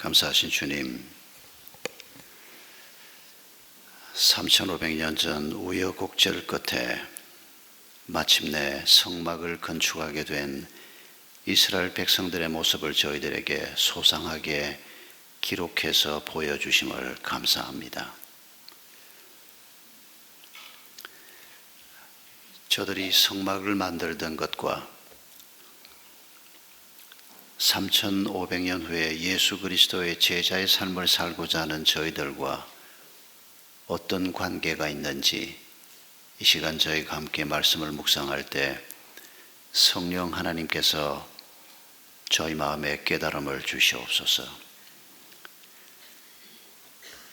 감사하신 주님, 3500년 전 우여곡절 끝에 마침내 성막을 건축하게 된 이스라엘 백성들의 모습을 저희들에게 소상하게 기록해서 보여주심을 감사합니다. 저들이 성막을 만들던 것과 3500년 후에 예수 그리스도의 제자의 삶을 살고자 하는 저희들과 어떤 관계가 있는지 이 시간 저희가 함께 말씀을 묵상할 때 성령 하나님께서 저희 마음에 깨달음을 주시옵소서.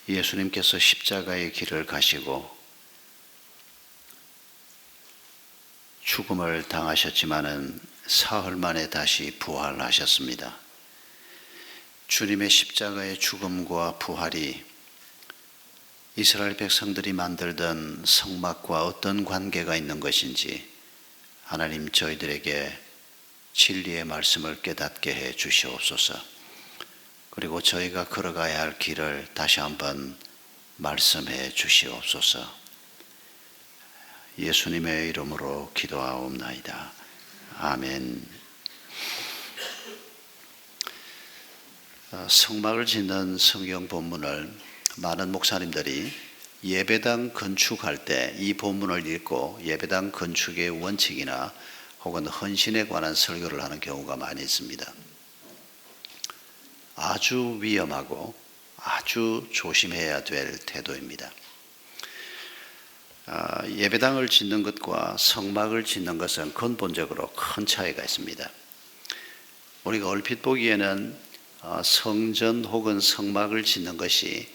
예수님께서 십자가의 길을 가시고 죽음을 당하셨지만은 사흘 만에 다시 부활하셨습니다. 주님의 십자가의 죽음과 부활이 이스라엘 백성들이 만들던 성막과 어떤 관계가 있는 것인지 하나님 저희들에게 진리의 말씀을 깨닫게 해 주시옵소서. 그리고 저희가 걸어가야 할 길을 다시 한번 말씀해 주시옵소서. 예수님의 이름으로 기도하옵나이다. 아멘. 성막을 짓는 성경 본문을 많은 목사님들이 예배당 건축할 때 이 본문을 읽고 예배당 건축의 원칙이나 혹은 헌신에 관한 설교를 하는 경우가 많이 있습니다. 아주 위험하고 아주 조심해야 될 태도입니다. 예배당을 짓는 것과 성막을 짓는 것은 근본적으로 큰 차이가 있습니다. 우리가 얼핏 보기에는 성전 혹은 성막을 짓는 것이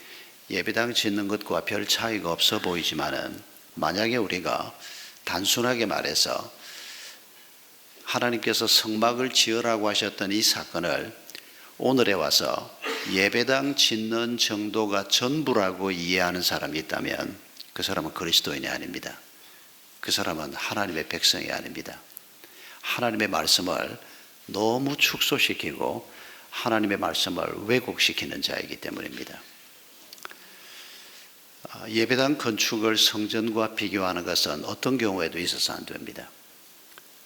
예배당 짓는 것과 별 차이가 없어 보이지만은 만약에 우리가 단순하게 말해서 하나님께서 성막을 지으라고 하셨던 이 사건을 오늘에 와서 예배당 짓는 정도가 전부라고 이해하는 사람이 있다면 그 사람은 그리스도인이 아닙니다. 그 사람은 하나님의 백성이 아닙니다. 하나님의 말씀을 너무 축소시키고 하나님의 말씀을 왜곡시키는 자이기 때문입니다. 예배당 건축을 성전과 비교하는 것은 어떤 경우에도 있어서 안 됩니다.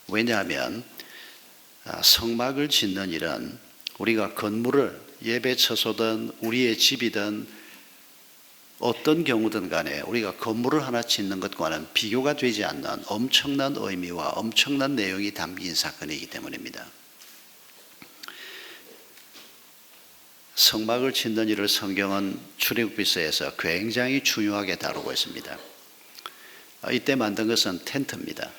왜냐하면 성막을 짓는 일은 우리가 건물을 예배 처소든 우리의 집이든 어떤 경우든 간에 우리가 건물을 하나 짓는 것과는 비교가 되지 않는 엄청난 의미와 엄청난 내용이 담긴 사건이기 때문입니다. 성막을 짓는 일을 성경은 출애굽기서에서 굉장히 중요하게 다루고 있습니다. 이때 만든 것은 텐트입니다.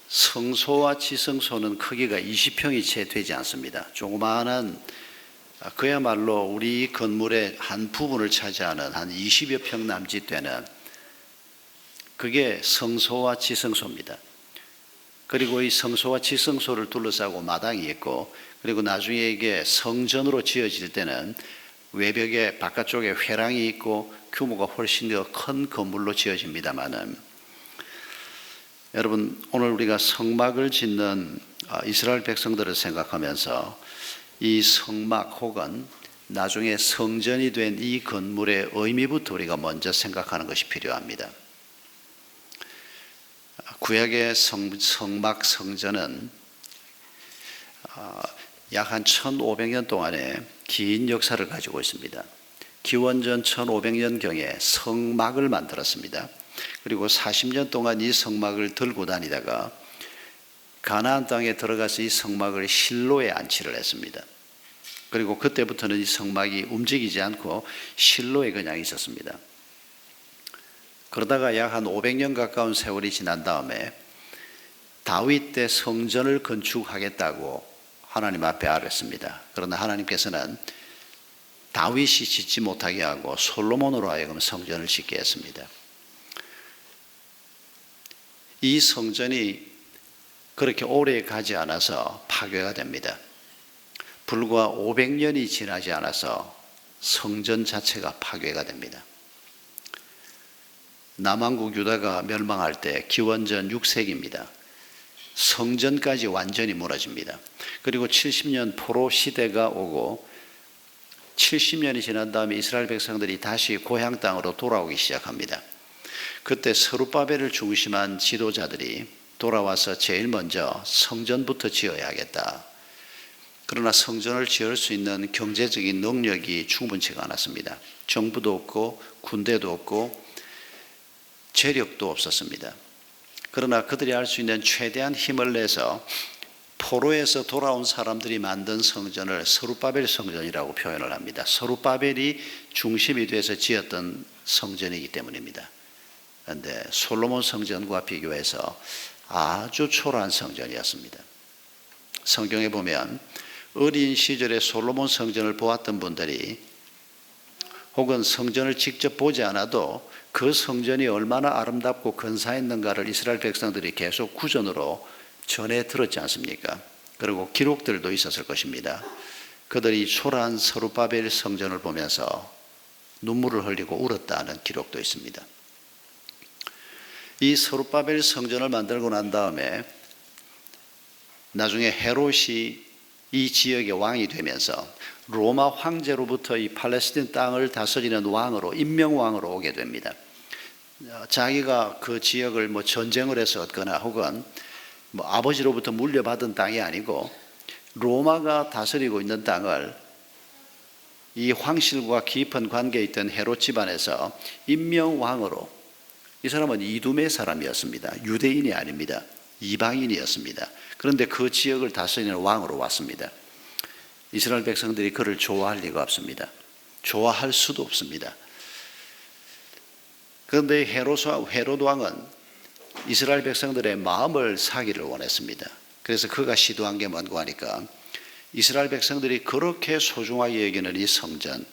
성소와 지성소는 크기가 20평이 채 되지 않습니다. 조그마한 그야말로 우리 건물의 한 부분을 차지하는 한 20여 평 남짓 되는 그게 성소와 지성소입니다. 그리고 이 성소와 지성소를 둘러싸고 마당이 있고 그리고 나중에 이게 성전으로 지어질 때는 외벽에 바깥쪽에 회랑이 있고 규모가 훨씬 더 큰 건물로 지어집니다만은 여러분 오늘 우리가 성막을 짓는 이스라엘 백성들을 생각하면서 이 성막 혹은 나중에 성전이 된 이 건물의 의미부터 우리가 먼저 생각하는 것이 필요합니다. 구약의 성막 성전은 약 한 1500년 동안의 긴 역사를 가지고 있습니다. 기원전 1500년경에 성막을 만들었습니다. 그리고 40년 동안 이 성막을 들고 다니다가 가나안 땅에 들어가서 이 성막을 실로에 안치를 했습니다. 그리고 그때부터는 이 성막이 움직이지 않고 실로에 그냥 있었습니다. 그러다가 약 한 500년 가까운 세월이 지난 다음에 다윗 때 성전을 건축하겠다고 하나님 앞에 아뢰었습니다. 그러나 하나님께서는 다윗이 짓지 못하게 하고 솔로몬으로 하여금 성전을 짓게 했습니다. 이 성전이 그렇게 오래 가지 않아서 파괴가 됩니다. 불과 500년이 지나지 않아서 성전 자체가 파괴가 됩니다. 남왕국 유다가 멸망할 때 기원전 6세기입니다. 성전까지 완전히 무너집니다. 그리고 70년 포로 시대가 오고 70년이 지난 다음에 이스라엘 백성들이 다시 고향 땅으로 돌아오기 시작합니다. 그때 스룹바벨을 중심한 지도자들이 돌아와서 제일 먼저 성전부터 지어야겠다. 그러나 성전을 지을 수 있는 경제적인 능력이 충분치가 않았습니다. 정부도 없고 군대도 없고 재력도 없었습니다. 그러나 그들이 할 수 있는 최대한 힘을 내서 포로에서 돌아온 사람들이 만든 성전을 스룹바벨 성전이라고 표현을 합니다. 스룹바벨이 중심이 돼서 지었던 성전이기 때문입니다. 그런데 솔로몬 성전과 비교해서 아주 초라한 성전이었습니다. 성경에 보면 어린 시절에 솔로몬 성전을 보았던 분들이 혹은 성전을 직접 보지 않아도 그 성전이 얼마나 아름답고 근사했는가를 이스라엘 백성들이 계속 구전으로 전해 들었지 않습니까? 그리고 기록들도 있었을 것입니다. 그들이 초라한 스룹바벨 성전을 보면서 눈물을 흘리고 울었다는 기록도 있습니다. 이 스룹바벨 성전을 만들고 난 다음에 나중에 헤롯이 이 지역의 왕이 되면서 로마 황제로부터 이 팔레스틴 땅을 다스리는 왕으로, 임명왕으로 오게 됩니다. 자기가 그 지역을 전쟁을 해서 얻거나 혹은 아버지로부터 물려받은 땅이 아니고 로마가 다스리고 있는 땅을 이 황실과 깊은 관계에 있던 헤롯 집안에서 임명왕으로, 이 사람은 이두메 사람이었습니다. 유대인이 아닙니다. 이방인이었습니다. 그런데 그 지역을 다스리는 왕으로 왔습니다. 이스라엘 백성들이 그를 좋아할 리가 없습니다. 좋아할 수도 없습니다. 그런데 헤롯 왕은 이스라엘 백성들의 마음을 사기를 원했습니다. 그래서 그가 시도한 게 뭔가 하니까 이스라엘 백성들이 그렇게 소중하게 여기는 이 성전,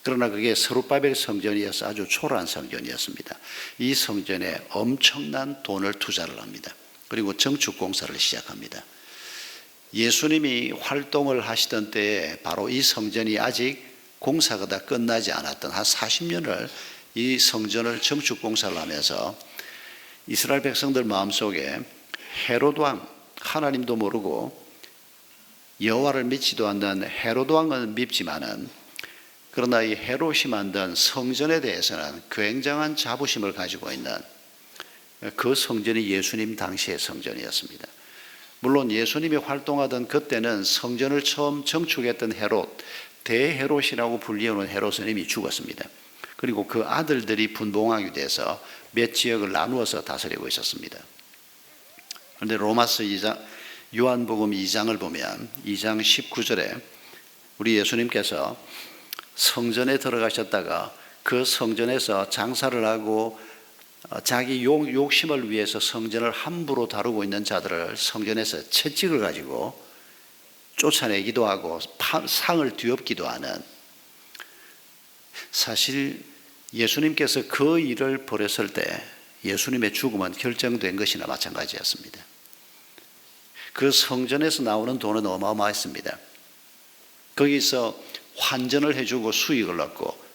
그러나 그게 스룹바벨 성전이어서 아주 초라한 성전이었습니다. 이 성전에 엄청난 돈을 투자를 합니다. 그리고 정축 공사를 시작합니다. 예수님이 활동을 하시던 때에 바로 이 성전이 아직 공사가 다 끝나지 않았던 한 40년을 이 성전을 정축 공사를 하면서 이스라엘 백성들 마음속에 헤롯 왕, 하나님도 모르고 여호와를 믿지도 않는 헤롯 왕은 밉지만은, 그러나 이 헤롯이 만든 성전에 대해서는 굉장한 자부심을 가지고 있는 그 성전이 예수님 당시의 성전이었습니다. 물론 예수님이 활동하던 그때는 성전을 처음 정축했던 헤롯, 대헤롯이라고 불리우는 헤롯은 이미 죽었습니다. 그리고 그 아들들이 분봉왕이 돼서 몇 지역을 나누어서 다스리고 있었습니다. 그런데 로마서 2장, 요한복음 2장을 보면 2장 19절에 우리 예수님께서 성전에 들어가셨다가 그 성전에서 장사를 하고 자기 욕심을 위해서 성전을 함부로 다루고 있는 자들을 성전에서 채찍을 가지고 쫓아내기도 하고 상을 뒤엎기도 하는, 사실 예수님께서 그 일을 벌였을 때 예수님의 죽음은 결정된 것이나 마찬가지였습니다. 그 성전에서 나오는 돈은 어마어마했습니다. 거기서 환전을 해주고 수익을 얻고,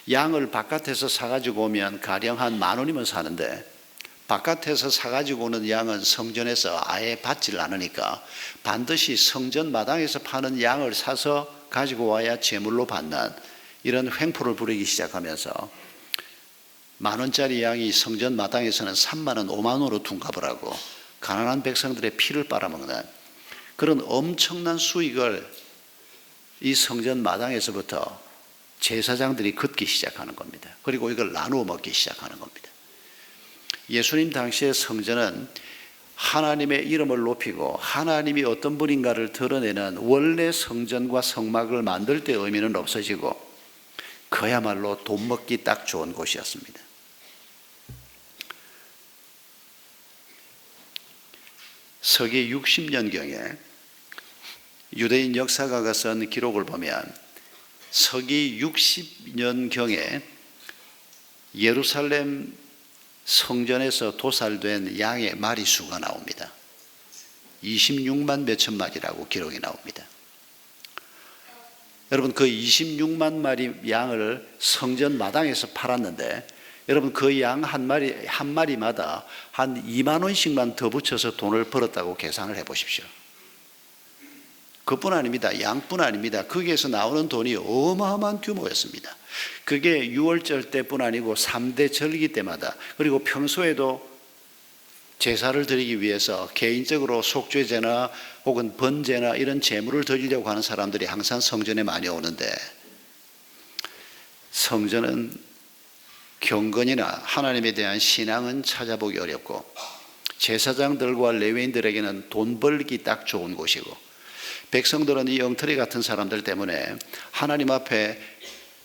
양을 바깥에서 사가지고 오면 가령 한 10,000원이면 사는데 바깥에서 사가지고 오는 양은 성전에서 아예 받질 않으니까 반드시 성전 마당에서 파는 양을 사서 가지고 와야 제물로 받는 이런 횡포를 부리기 시작하면서 10,000원짜리 양이 성전 마당에서는 30,000원, 50,000원으로 둔갑을 하고 가난한 백성들의 피를 빨아먹는 그런 엄청난 수익을 이 성전 마당에서부터 제사장들이 걷기 시작하는 겁니다. 그리고 이걸 나누어 먹기 시작하는 겁니다. 예수님 당시의 성전은 하나님의 이름을 높이고 하나님이 어떤 분인가를 드러내는 원래 성전과 성막을 만들 때 의미는 없어지고 그야말로 돈 먹기 딱 좋은 곳이었습니다. 서기 60년경에 유대인 역사가가 쓴 기록을 보면 서기 60년경에 예루살렘 성전에서 도살된 양의 마리수가 나옵니다. 26만 몇천 마리라고 기록이 나옵니다. 여러분, 그 26만 마리 양을 성전 마당에서 팔았는데 여러분, 그 양 한 마리마다 한 2만 원씩만 더 붙여서 돈을 벌었다고 계산을 해 보십시오. 그뿐 아닙니다. 양뿐 아닙니다. 거기에서 나오는 돈이 어마어마한 규모였습니다. 그게 유월절 때뿐 아니고 3대 절기 때마다, 그리고 평소에도 제사를 드리기 위해서 개인적으로 속죄제나 혹은 번제나 이런 제물을 드리려고 하는 사람들이 항상 성전에 많이 오는데, 성전은 경건이나 하나님에 대한 신앙은 찾아보기 어렵고, 제사장들과 레위인들에게는 돈 벌기 딱 좋은 곳이고, 백성들은 이 엉터리 같은 사람들 때문에 하나님 앞에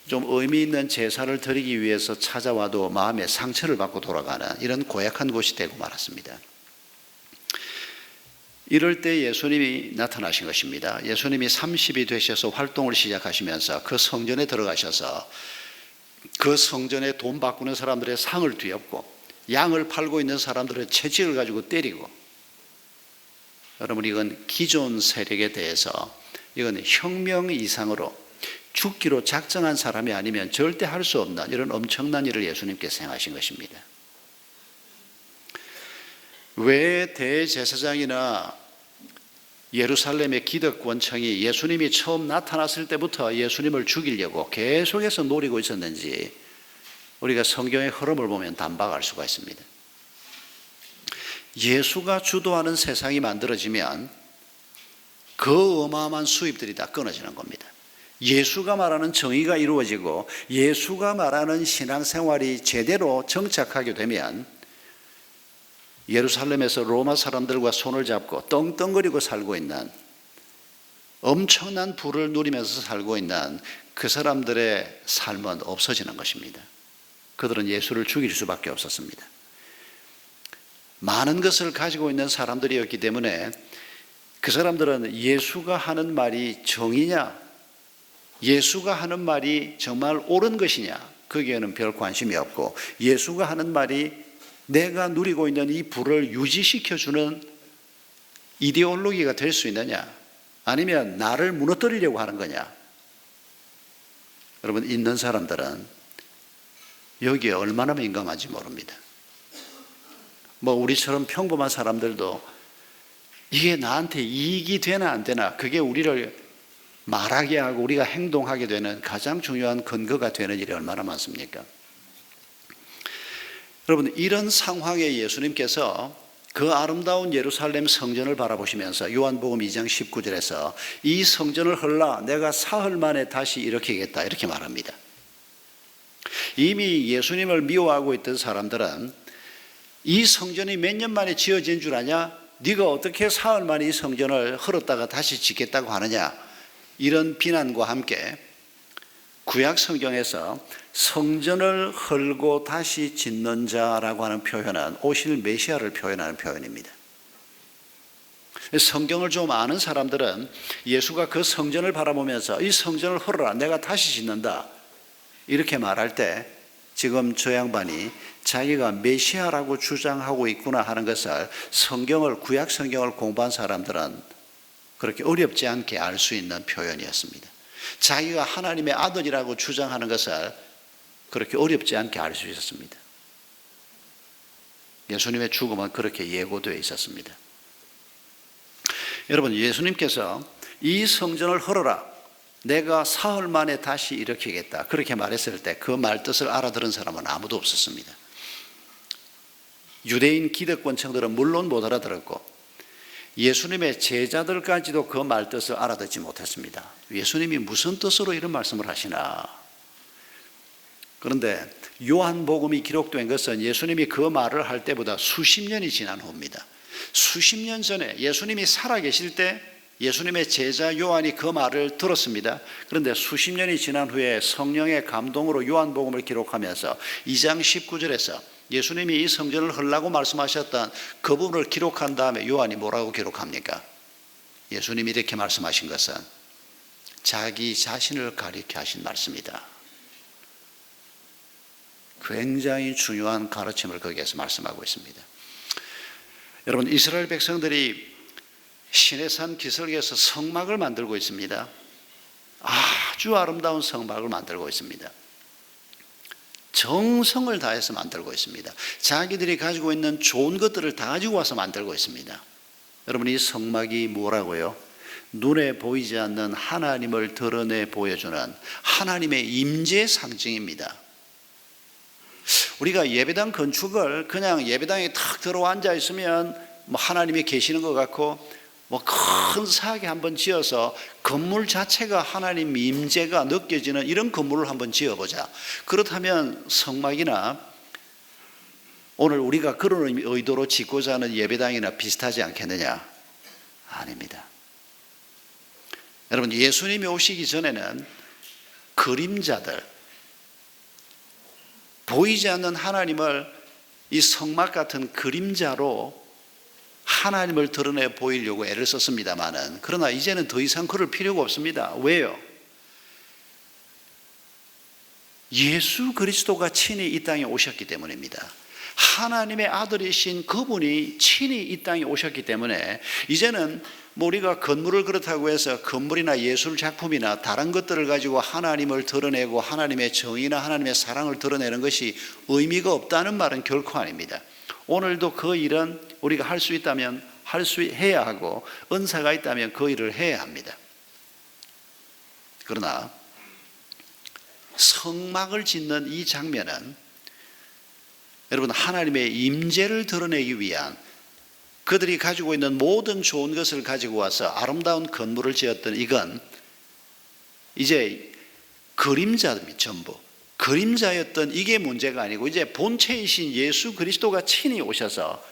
좀 의미 있는 제사를 드리기 위해서 찾아와도 마음에 상처를 받고 돌아가는 이런 고약한 곳이 되고 말았습니다. 이럴 때 예수님이 나타나신 것입니다. 예수님이 30이 되셔서 활동을 시작하시면서 그 성전에 들어가셔서 그 성전에 돈 바꾸는 사람들의 상을 뒤엎고, 양을 팔고 있는 사람들의 채찍을 가지고 때리고, 여러분, 이건 기존 세력에 대해서 이건 혁명 이상으로 죽기로 작정한 사람이 아니면 절대 할 수 없는 이런 엄청난 일을 예수님께서 행하신 것입니다. 왜 대제사장이나 예루살렘의 기득권층이 예수님이 처음 나타났을 때부터 예수님을 죽이려고 계속해서 노리고 있었는지 우리가 성경의 흐름을 보면 단박할 수가 있습니다. 예수가 주도하는 세상이 만들어지면 그 어마어마한 수입들이 다 끊어지는 겁니다. 예수가 말하는 정의가 이루어지고 예수가 말하는 신앙생활이 제대로 정착하게 되면 예루살렘에서 로마 사람들과 손을 잡고 떵떵거리고 살고 있는, 엄청난 부를 누리면서 살고 있는 그 사람들의 삶은 없어지는 것입니다. 그들은 예수를 죽일 수밖에 없었습니다. 많은 것을 가지고 있는 사람들이었기 때문에 그 사람들은 예수가 하는 말이 정의냐, 예수가 하는 말이 정말 옳은 것이냐, 거기에는 별 관심이 없고, 예수가 하는 말이 내가 누리고 있는 이 부를 유지시켜주는 이데올로기가 될 수 있느냐, 아니면 나를 무너뜨리려고 하는 거냐. 여러분, 있는 사람들은 여기에 얼마나 민감한지 모릅니다. 우리처럼 평범한 사람들도 이게 나한테 이익이 되나 안 되나, 그게 우리를 말하게 하고 우리가 행동하게 되는 가장 중요한 근거가 되는 일이 얼마나 많습니까? 여러분, 이런 상황에 예수님께서 그 아름다운 예루살렘 성전을 바라보시면서 요한복음 2장 19절에서 이 성전을 헐라 내가 사흘 만에 다시 일으키겠다, 이렇게 말합니다. 이미 예수님을 미워하고 있던 사람들은 이 성전이 몇 년 만에 지어진 줄 아냐? 네가 어떻게 사흘 만에 이 성전을 헐었다가 다시 짓겠다고 하느냐? 이런 비난과 함께 구약 성경에서 성전을 헐고 다시 짓는 자라고 하는 표현은 오실 메시아를 표현하는 표현입니다. 성경을 좀 아는 사람들은 예수가 그 성전을 바라보면서 이 성전을 헐어라, 내가 다시 짓는다, 이렇게 말할 때 지금 저 양반이 자기가 메시아라고 주장하고 있구나 하는 것을 구약 성경을 공부한 사람들은 그렇게 어렵지 않게 알 수 있는 표현이었습니다. 자기가 하나님의 아들이라고 주장하는 것을 그렇게 어렵지 않게 알 수 있었습니다. 예수님의 죽음은 그렇게 예고되어 있었습니다. 여러분, 예수님께서 이 성전을 헐어라, 내가 사흘 만에 다시 일으키겠다, 그렇게 말했을 때 그 말뜻을 알아들은 사람은 아무도 없었습니다. 유대인 기득권층들은 물론 못 알아들었고 예수님의 제자들까지도 그 말뜻을 알아듣지 못했습니다. 예수님이 무슨 뜻으로 이런 말씀을 하시나. 그런데 요한복음이 기록된 것은 예수님이 그 말을 할 때보다 수십 년이 지난 후입니다. 수십 년 전에 예수님이 살아계실 때 예수님의 제자 요한이 그 말을 들었습니다. 그런데 수십 년이 지난 후에 성령의 감동으로 요한복음을 기록하면서 2장 19절에서 예수님이 이 성전을 헐라고 말씀하셨던 그 부분을 기록한 다음에 요한이 뭐라고 기록합니까? 예수님이 이렇게 말씀하신 것은 자기 자신을 가리켜 하신 말씀이다. 굉장히 중요한 가르침을 거기에서 말씀하고 있습니다. 여러분, 이스라엘 백성들이 시내산 기슭에서 성막을 만들고 있습니다. 아주 아름다운 성막을 만들고 있습니다. 정성을 다해서 만들고 있습니다. 자기들이 가지고 있는 좋은 것들을 다 가지고 와서 만들고 있습니다. 여러분, 이 성막이 뭐라고요? 눈에 보이지 않는 하나님을 드러내 보여주는 하나님의 임재 상징입니다. 우리가 예배당 건축을 그냥 예배당에 탁 들어와 앉아 있으면 뭐 하나님이 계시는 것 같고 뭐 큰 사하게 한번 지어서 건물 자체가 하나님 임재가 느껴지는 이런 건물을 한번 지어보자. 그렇다면 성막이나 오늘 우리가 그런 의도로 짓고자 하는 예배당이나 비슷하지 않겠느냐? 아닙니다. 여러분, 예수님이 오시기 전에는 그림자들, 보이지 않는 하나님을 이 성막 같은 그림자로 하나님을 드러내 보이려고 애를 썼습니다마는, 그러나 이제는 더 이상 그럴 필요가 없습니다. 왜요? 예수 그리스도가 친히 이 땅에 오셨기 때문입니다. 하나님의 아들이신 그분이 친히 이 땅에 오셨기 때문에 이제는 뭐 우리가 건물을 그렇다고 해서 건물이나 예술 작품이나 다른 것들을 가지고 하나님을 드러내고 하나님의 정의나 하나님의 사랑을 드러내는 것이 의미가 없다는 말은 결코 아닙니다. 오늘도 그 일은 우리가 할 수 있다면 해야 하고 은사가 있다면 그 일을 해야 합니다. 그러나 성막을 짓는 이 장면은 여러분, 하나님의 임재를 드러내기 위한, 그들이 가지고 있는 모든 좋은 것을 가지고 와서 아름다운 건물을 지었던 이건 이제 그림자입니다. 전부 그림자였던 이게 문제가 아니고 이제 본체이신 예수 그리스도가 친히 오셔서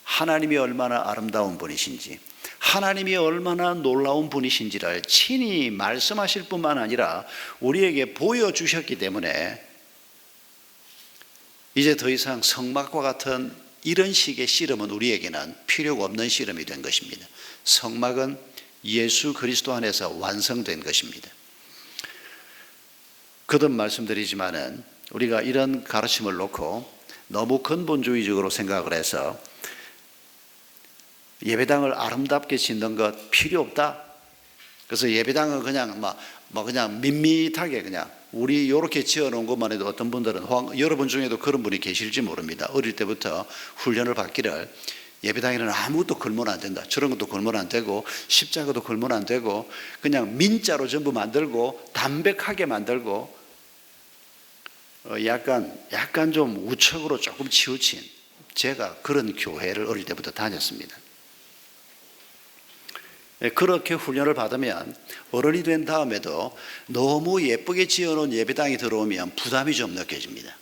하나님이 얼마나 아름다운 분이신지, 하나님이 얼마나 놀라운 분이신지를 친히 말씀하실 뿐만 아니라 우리에게 보여주셨기 때문에 이제 더 이상 성막과 같은 이런 식의 씨름은 우리에게는 필요가 없는 씨름이 된 것입니다. 성막은 예수 그리스도 안에서 완성된 것입니다. 거듭 말씀드리지만은 우리가 이런 가르침을 놓고 너무 근본주의적으로 생각을 해서 예배당을 아름답게 짓는 것 필요 없다. 그래서 예배당은 그냥 그냥 밋밋하게 그냥 우리 이렇게 지어놓은 것만 해도 어떤 분들은 여러분 중에도 그런 분이 계실지 모릅니다. 어릴 때부터 훈련을 받기를 예배당에는 아무것도 걸면 안 된다. 저런 것도 걸면 안 되고 십자가도 걸면 안 되고 그냥 민자로 전부 만들고 담백하게 만들고 약간 좀 우측으로 조금 치우친, 제가 그런 교회를 어릴 때부터 다녔습니다. 그렇게 훈련을 받으면 어른이 된 다음에도 너무 예쁘게 지어놓은 예배당이 들어오면 부담이 좀 느껴집니다.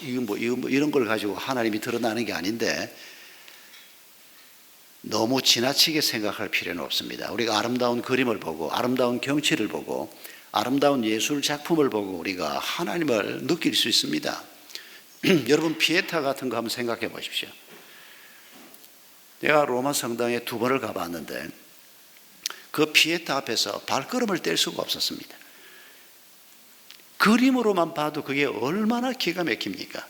이런 걸 가지고 하나님이 드러나는 게 아닌데 너무 지나치게 생각할 필요는 없습니다. 우리가 아름다운 그림을 보고 아름다운 경치를 보고 아름다운 예술 작품을 보고 우리가 하나님을 느낄 수 있습니다. 여러분, 피에타 같은 거 한번 생각해 보십시오. 내가 로마 성당에 2번을 가봤는데 그 피에타 앞에서 발걸음을 뗄 수가 없었습니다. 그림으로만 봐도 그게 얼마나 기가 막힙니까?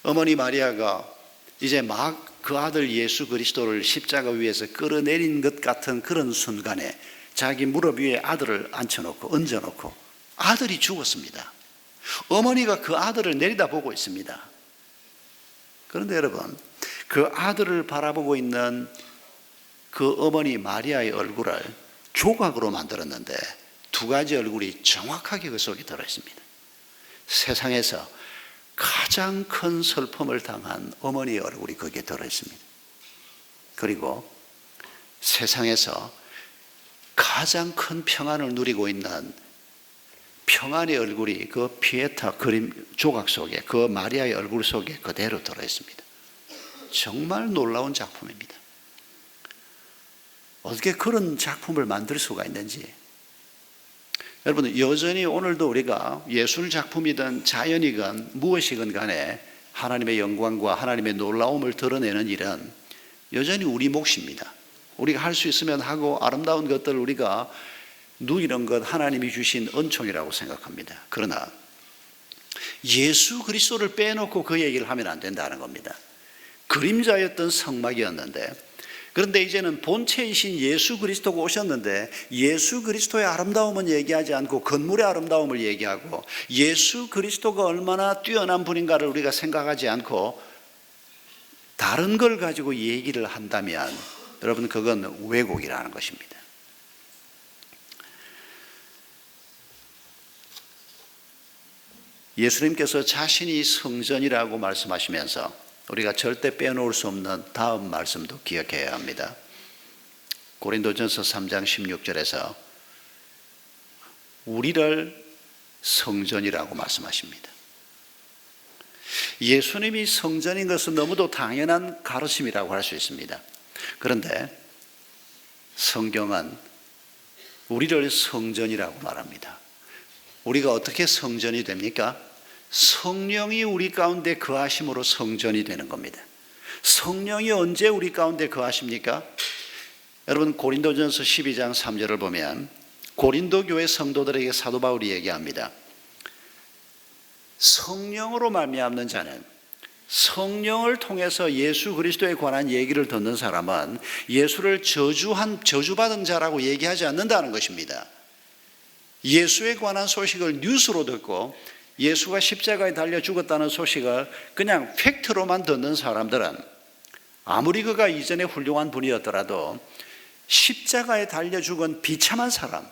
어머니 마리아가 이제 막 그 아들 예수 그리스도를 십자가 위에서 끌어내린 것 같은 그런 순간에 자기 무릎 위에 아들을 얹어놓고 아들이 죽었습니다. 어머니가 그 아들을 내려다보고 있습니다. 그런데 여러분, 그 아들을 바라보고 있는 그 어머니 마리아의 얼굴을 조각으로 만들었는데 2가지 얼굴이 정확하게 그 속에 들어있습니다. 세상에서 가장 큰 슬픔을 당한 어머니의 얼굴이 거기에 들어있습니다. 그리고 세상에서 가장 큰 평안을 누리고 있는 평안의 얼굴이 그 피에타 그림 조각 속에, 그 마리아의 얼굴 속에 그대로 들어있습니다. 정말 놀라운 작품입니다. 어떻게 그런 작품을 만들 수가 있는지. 여러분, 여전히 오늘도 우리가 예술 작품이든 자연이건 무엇이건 간에 하나님의 영광과 하나님의 놀라움을 드러내는 일은 여전히 우리 몫입니다. 우리가 할 수 있으면 하고 아름다운 것들을 우리가 누리는 것 하나님이 주신 은총이라고 생각합니다. 그러나 예수 그리스도를 빼놓고 그 얘기를 하면 안 된다는 겁니다. 그림자였던 성막이었는데, 그런데 이제는 본체이신 예수 그리스도가 오셨는데 예수 그리스도의 아름다움은 얘기하지 않고 건물의 아름다움을 얘기하고 예수 그리스도가 얼마나 뛰어난 분인가를 우리가 생각하지 않고 다른 걸 가지고 얘기를 한다면 여러분, 그건 왜곡이라는 것입니다. 예수님께서 자신이 성전이라고 말씀하시면서 우리가 절대 빼놓을 수 없는 다음 말씀도 기억해야 합니다. 고린도전서 3장 16절에서 우리를 성전이라고 말씀하십니다. 예수님이 성전인 것은 너무도 당연한 가르침이라고 할 수 있습니다. 그런데 성경은 우리를 성전이라고 말합니다. 우리가 어떻게 성전이 됩니까? 성령이 우리 가운데 거하심으로 성전이 되는 겁니다. 성령이 언제 우리 가운데 거하십니까? 여러분, 고린도전서 12장 3절을 보면 고린도 교회 성도들에게 사도 바울이 얘기합니다. 성령으로 말미암는 자는, 성령을 통해서 예수 그리스도에 관한 얘기를 듣는 사람은 예수를 저주받은 자라고 얘기하지 않는다는 것입니다. 예수에 관한 소식을 뉴스로 듣고 예수가 십자가에 달려 죽었다는 소식을 그냥 팩트로만 듣는 사람들은 아무리 그가 이전에 훌륭한 분이었더라도 십자가에 달려 죽은 비참한 사람,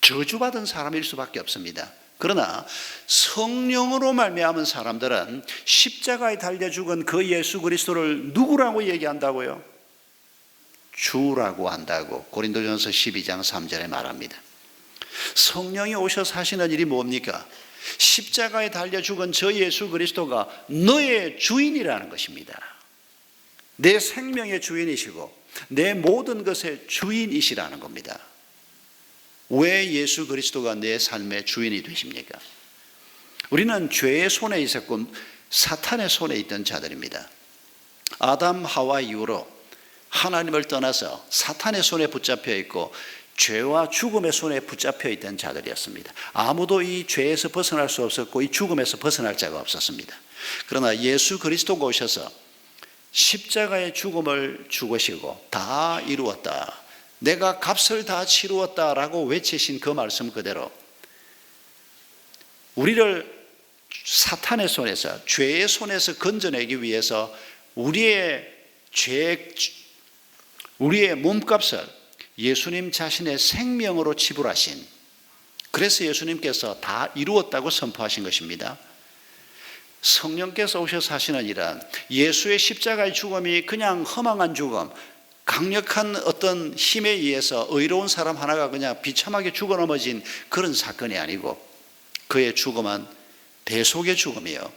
저주받은 사람일 수밖에 없습니다. 그러나 성령으로 말미암은 사람들은 십자가에 달려 죽은 그 예수 그리스도를 누구라고 얘기한다고요? 주라고 한다고 고린도전서 12장 3절에 말합니다. 성령이 오셔서 하시는 일이 뭡니까? 십자가에 달려 죽은 저 예수 그리스도가 너의 주인이라는 것입니다. 내 생명의 주인이시고 내 모든 것의 주인이시라는 겁니다. 왜 예수 그리스도가 내 삶의 주인이 되십니까? 우리는 죄의 손에 있었고 사탄의 손에 있던 자들입니다. 아담 하와 이후로 하나님을 떠나서 사탄의 손에 붙잡혀 있고 죄와 죽음의 손에 붙잡혀 있던 자들이었습니다. 아무도 이 죄에서 벗어날 수 없었고 이 죽음에서 벗어날 자가 없었습니다. 그러나 예수 그리스도가 오셔서 십자가의 죽음을 죽으시고 다 이루었다, 내가 값을 다 치루었다라고 외치신 그 말씀 그대로 우리를 사탄의 손에서, 죄의 손에서 건져내기 위해서 우리의 몸값을 예수님 자신의 생명으로 지불하신, 그래서 예수님께서 다 이루었다고 선포하신 것입니다. 성령께서 오셔서 하시는 일은 예수의 십자가의 죽음이 그냥 허망한 죽음, 강력한 어떤 힘에 의해서 의로운 사람 하나가 그냥 비참하게 죽어 넘어진 그런 사건이 아니고 그의 죽음은 대속의 죽음이요,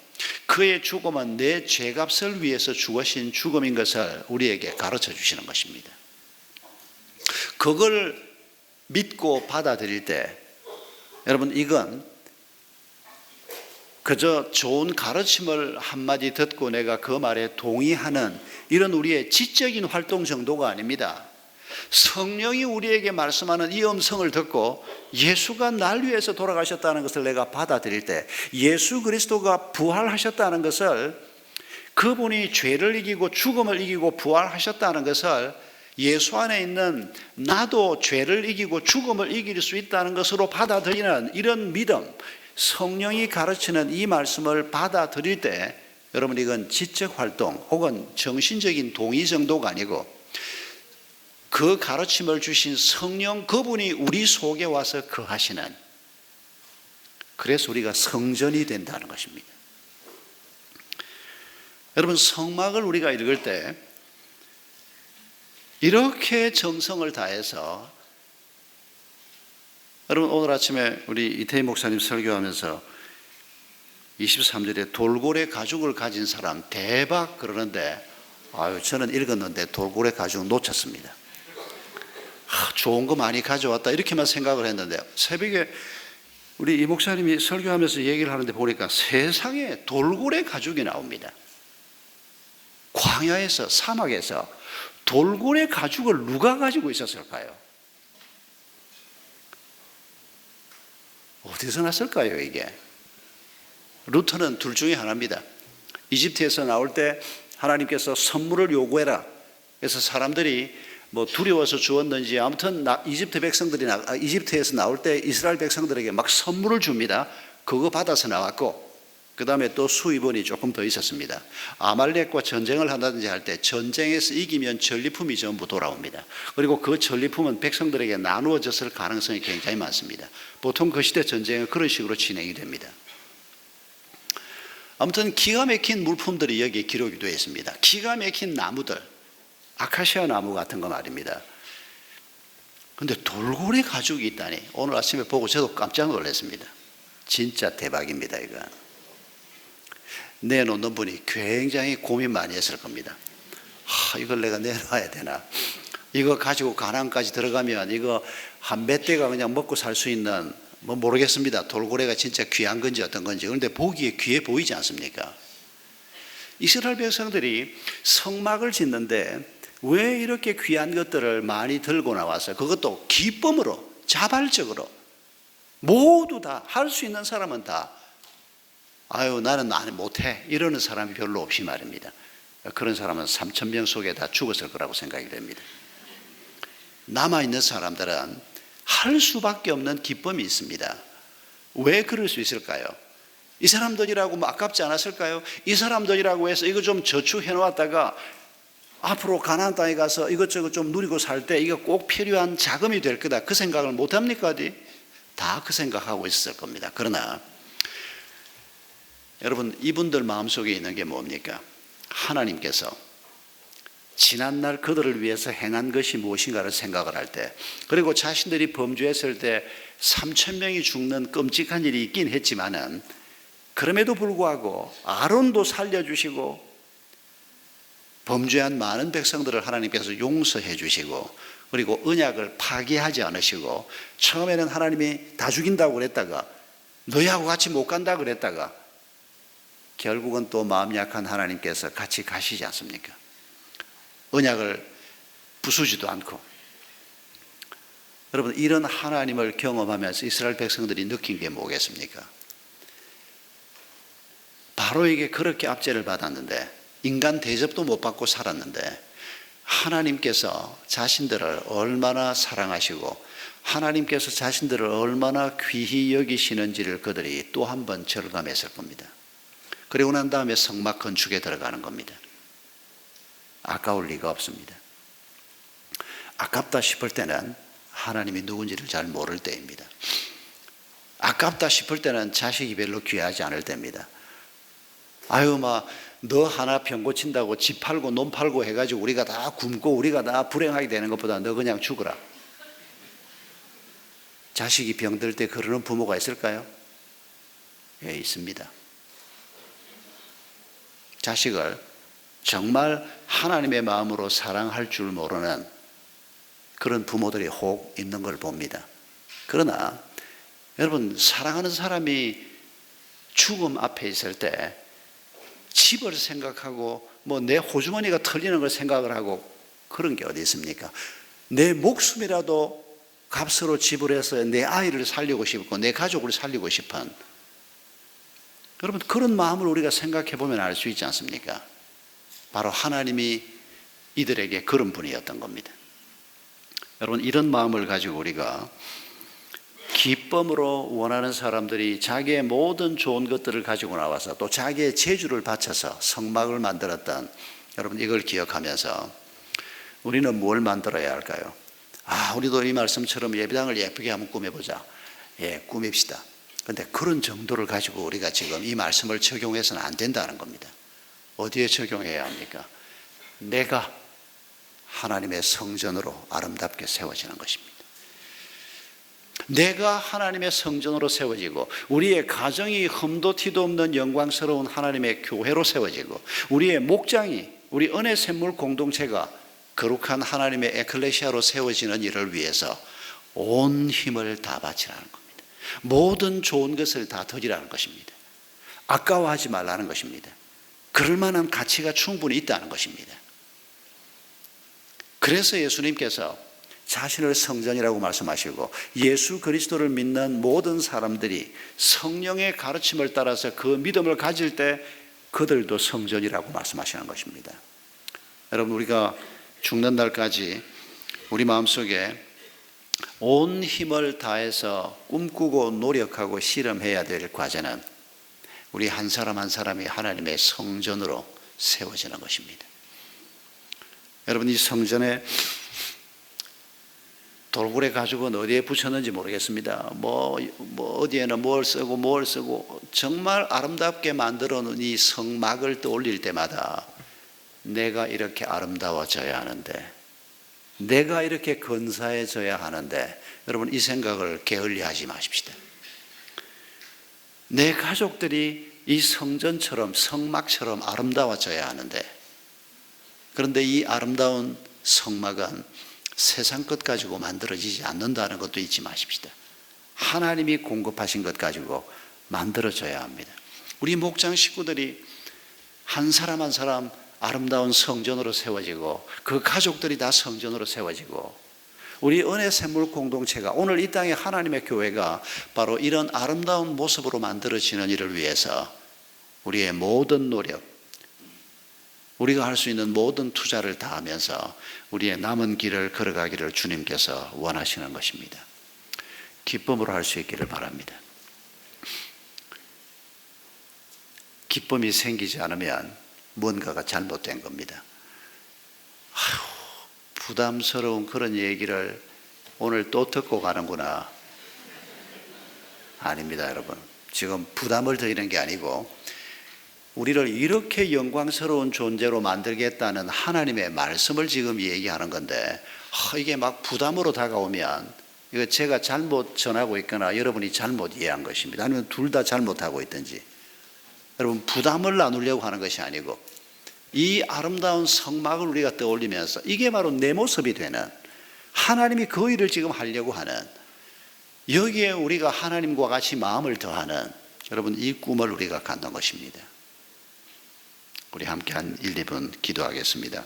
그의 죽음은 내 죄값을 위해서 죽으신 죽음인 것을 우리에게 가르쳐 주시는 것입니다. 그걸 믿고 받아들일 때 여러분, 이건 그저 좋은 가르침을 한마디 듣고 내가 그 말에 동의하는 이런 우리의 지적인 활동 정도가 아닙니다. 성령이 우리에게 말씀하는 이 음성을 듣고 예수가 날 위해서 돌아가셨다는 것을 내가 받아들일 때, 예수 그리스도가 부활하셨다는 것을, 그분이 죄를 이기고 죽음을 이기고 부활하셨다는 것을 예수 안에 있는 나도 죄를 이기고 죽음을 이길 수 있다는 것으로 받아들이는 이런 믿음, 성령이 가르치는 이 말씀을 받아들일 때 여러분, 이건 지적 활동 혹은 정신적인 동의 정도가 아니고 그 가르침을 주신 성령 그분이 우리 속에 와서 거하시는, 그래서 우리가 성전이 된다는 것입니다. 여러분, 성막을 우리가 읽을 때 이렇게 정성을 다해서, 여러분 오늘 아침에 우리 이태희 목사님 설교하면서 23절에 돌고래 가죽을 가진 사람 대박 그러는데, 저는 읽었는데 돌고래 가죽 놓쳤습니다. 좋은 거 많이 가져왔다 이렇게만 생각을 했는데 새벽에 우리 이 목사님이 설교하면서 얘기를 하는데 보니까 세상에 돌고래 가죽이 나옵니다. 광야에서, 사막에서 돌고래 가죽을 누가 가지고 있었을까요? 어디서 났을까요 이게? 루터는 둘 중에 하나입니다. 이집트에서 나올 때 하나님께서 선물을 요구해라, 그래서 사람들이 두려워서 주었는지 아무튼 이집트에서 나올 때 이스라엘 백성들에게 막 선물을 줍니다. 그거 받아서 나왔고, 그 다음에 또 수입원이 조금 더 있었습니다. 아말렉과 전쟁을 한다든지 할 때 전쟁에서 이기면 전리품이 전부 돌아옵니다. 그리고 그 전리품은 백성들에게 나누어졌을 가능성이 굉장히 많습니다. 보통 그 시대 전쟁은 그런 식으로 진행이 됩니다. 아무튼 기가 막힌 물품들이 여기에 기록이 되어 있습니다. 기가 막힌 나무들, 아카시아 나무 같은 거 말입니다. 근데 돌고래 가죽이 있다니, 오늘 아침에 보고 저도 깜짝 놀랐습니다. 진짜 대박입니다. 이거 내놓는 분이 굉장히 고민 많이 했을 겁니다. 이걸 내가 내놔야 되나, 이거 가지고 가나안까지 들어가면 이거 한 몇 대가 그냥 먹고 살 수 있는, 뭐 모르겠습니다. 돌고래가 진짜 귀한 건지 어떤 건지. 그런데 보기에 귀해 보이지 않습니까? 이스라엘 백성들이 성막을 짓는데 왜 이렇게 귀한 것들을 많이 들고 나와서, 그것도 기쁨으로, 자발적으로, 모두 다, 할 수 있는 사람은 다, 아유 나는 못해, 이러는 사람이 별로 없이 말입니다. 그런 사람은 3,000명 속에 다 죽었을 거라고 생각이 됩니다. 남아있는 사람들은 할 수밖에 없는 기쁨이 있습니다. 왜 그럴 수 있을까요? 이 사람들이라고 뭐 아깝지 않았을까요? 이 사람들이라고 해서 이거 좀 저축해 놓았다가 앞으로 가나안 땅에 가서 이것저것 좀 누리고 살 때 이거 꼭 필요한 자금이 될 거다, 그 생각을 못 합니까? 다 그 생각하고 있을 겁니다. 그러나 여러분, 이분들 마음속에 있는 게 뭡니까? 하나님께서 지난날 그들을 위해서 행한 것이 무엇인가를 생각을 할 때, 그리고 자신들이 범죄했을 때 3,000명이 죽는 끔찍한 일이 있긴 했지만은 그럼에도 불구하고 아론도 살려주시고 범죄한 많은 백성들을 하나님께서 용서해 주시고, 그리고 언약을 파기하지 않으시고, 처음에는 하나님이 다 죽인다고 그랬다가 너희하고 같이 못 간다 그랬다가 결국은 또 마음 약한 하나님께서 같이 가시지 않습니까? 언약을 부수지도 않고. 여러분, 이런 하나님을 경험하면서 이스라엘 백성들이 느낀 게 뭐겠습니까? 바로에게 그렇게 압제를 받았는데, 인간 대접도 못 받고 살았는데, 하나님께서 자신들을 얼마나 사랑하시고 하나님께서 자신들을 얼마나 귀히 여기시는지를 그들이 또 한 번 절감했을 겁니다. 그리고 난 다음에 성막 건축에 들어가는 겁니다. 아까울 리가 없습니다. 아깝다 싶을 때는 하나님이 누군지를 잘 모를 때입니다. 아깝다 싶을 때는 자식이 별로 귀하지 않을 때입니다. 아유 너 하나 병 고친다고 집 팔고 논 팔고 해가지고 우리가 다 굶고 우리가 다 불행하게 되는 것보다 너 그냥 죽어라. 자식이 병들 때 그러는 부모가 있을까요? 예, 있습니다. 자식을 정말 하나님의 마음으로 사랑할 줄 모르는 그런 부모들이 혹 있는 걸 봅니다. 그러나 여러분, 사랑하는 사람이 죽음 앞에 있을 때 집을 생각하고 내 호주머니가 털리는 걸 생각을 하고 그런 게 어디 있습니까? 내 목숨이라도 값으로 지불해서 내 아이를 살리고 싶고 내 가족을 살리고 싶은, 여러분, 그런 마음을 우리가 생각해 보면 알 수 있지 않습니까? 바로 하나님이 이들에게 그런 분이었던 겁니다. 여러분, 이런 마음을 가지고 우리가 기쁨으로 원하는 사람들이 자기의 모든 좋은 것들을 가지고 나와서 또 자기의 재주를 바쳐서 성막을 만들었던, 여러분, 이걸 기억하면서 우리는 뭘 만들어야 할까요? 우리도 이 말씀처럼 예배당을 예쁘게 한번 꾸며보자. 예, 꾸밉시다. 그런데 그런 정도를 가지고 우리가 지금 이 말씀을 적용해서는 안 된다는 겁니다. 어디에 적용해야 합니까? 내가 하나님의 성전으로 아름답게 세워지는 것입니다. 내가 하나님의 성전으로 세워지고 우리의 가정이 흠도 티도 없는 영광스러운 하나님의 교회로 세워지고 우리의 목장이, 우리 은혜 샘물 공동체가 거룩한 하나님의 에클레시아로 세워지는 일을 위해서 온 힘을 다 바치라는 겁니다. 모든 좋은 것을 다 드리라는 것입니다. 아까워하지 말라는 것입니다. 그럴 만한 가치가 충분히 있다는 것입니다. 그래서 예수님께서 자신을 성전이라고 말씀하시고 예수 그리스도를 믿는 모든 사람들이 성령의 가르침을 따라서 그 믿음을 가질 때 그들도 성전이라고 말씀하시는 것입니다. 여러분, 우리가 죽는 날까지 우리 마음속에 온 힘을 다해서 꿈꾸고 노력하고 실험해야 될 과제는 우리 한 사람 한 사람이 하나님의 성전으로 세워지는 것입니다. 여러분, 이 성전에 돌고래 가죽은 어디에 붙였는지 모르겠습니다. 어디에는 뭘 쓰고 정말 아름답게 만들어 놓은 이 성막을 떠올릴 때마다 내가 이렇게 아름다워져야 하는데, 내가 이렇게 근사해져야 하는데, 여러분, 이 생각을 게을리하지 마십시다. 내 가족들이 이 성전처럼, 성막처럼 아름다워져야 하는데, 그런데 이 아름다운 성막은 세상 것 가지고 만들어지지 않는다는 것도 잊지 마십시다. 하나님이 공급하신 것 가지고 만들어져야 합니다. 우리 목장 식구들이 한 사람 한 사람 아름다운 성전으로 세워지고, 그 가족들이 다 성전으로 세워지고, 우리 은혜 샘물 공동체가, 오늘 이 땅에 하나님의 교회가 바로 이런 아름다운 모습으로 만들어지는 일을 위해서 우리의 모든 노력, 우리가 할 수 있는 모든 투자를 다하면서 우리의 남은 길을 걸어가기를 주님께서 원하시는 것입니다. 기쁨으로 할 수 있기를 바랍니다. 기쁨이 생기지 않으면 뭔가가 잘못된 겁니다. 부담스러운 그런 얘기를 오늘 또 듣고 가는구나. 아닙니다, 여러분. 지금 부담을 드리는 게 아니고, 우리를 이렇게 영광스러운 존재로 만들겠다는 하나님의 말씀을 지금 얘기하는 건데, 이게 막 부담으로 다가오면 이거 제가 잘못 전하고 있거나 여러분이 잘못 이해한 것입니다. 아니면 둘 다 잘못하고 있든지. 여러분, 부담을 나누려고 하는 것이 아니고, 이 아름다운 성막을 우리가 떠올리면서 이게 바로 내 모습이 되는, 하나님이 그 일을 지금 하려고 하는, 여기에 우리가 하나님과 같이 마음을 더하는, 여러분, 이 꿈을 우리가 갖는 것입니다. 우리 함께 한 1, 2분 기도하겠습니다.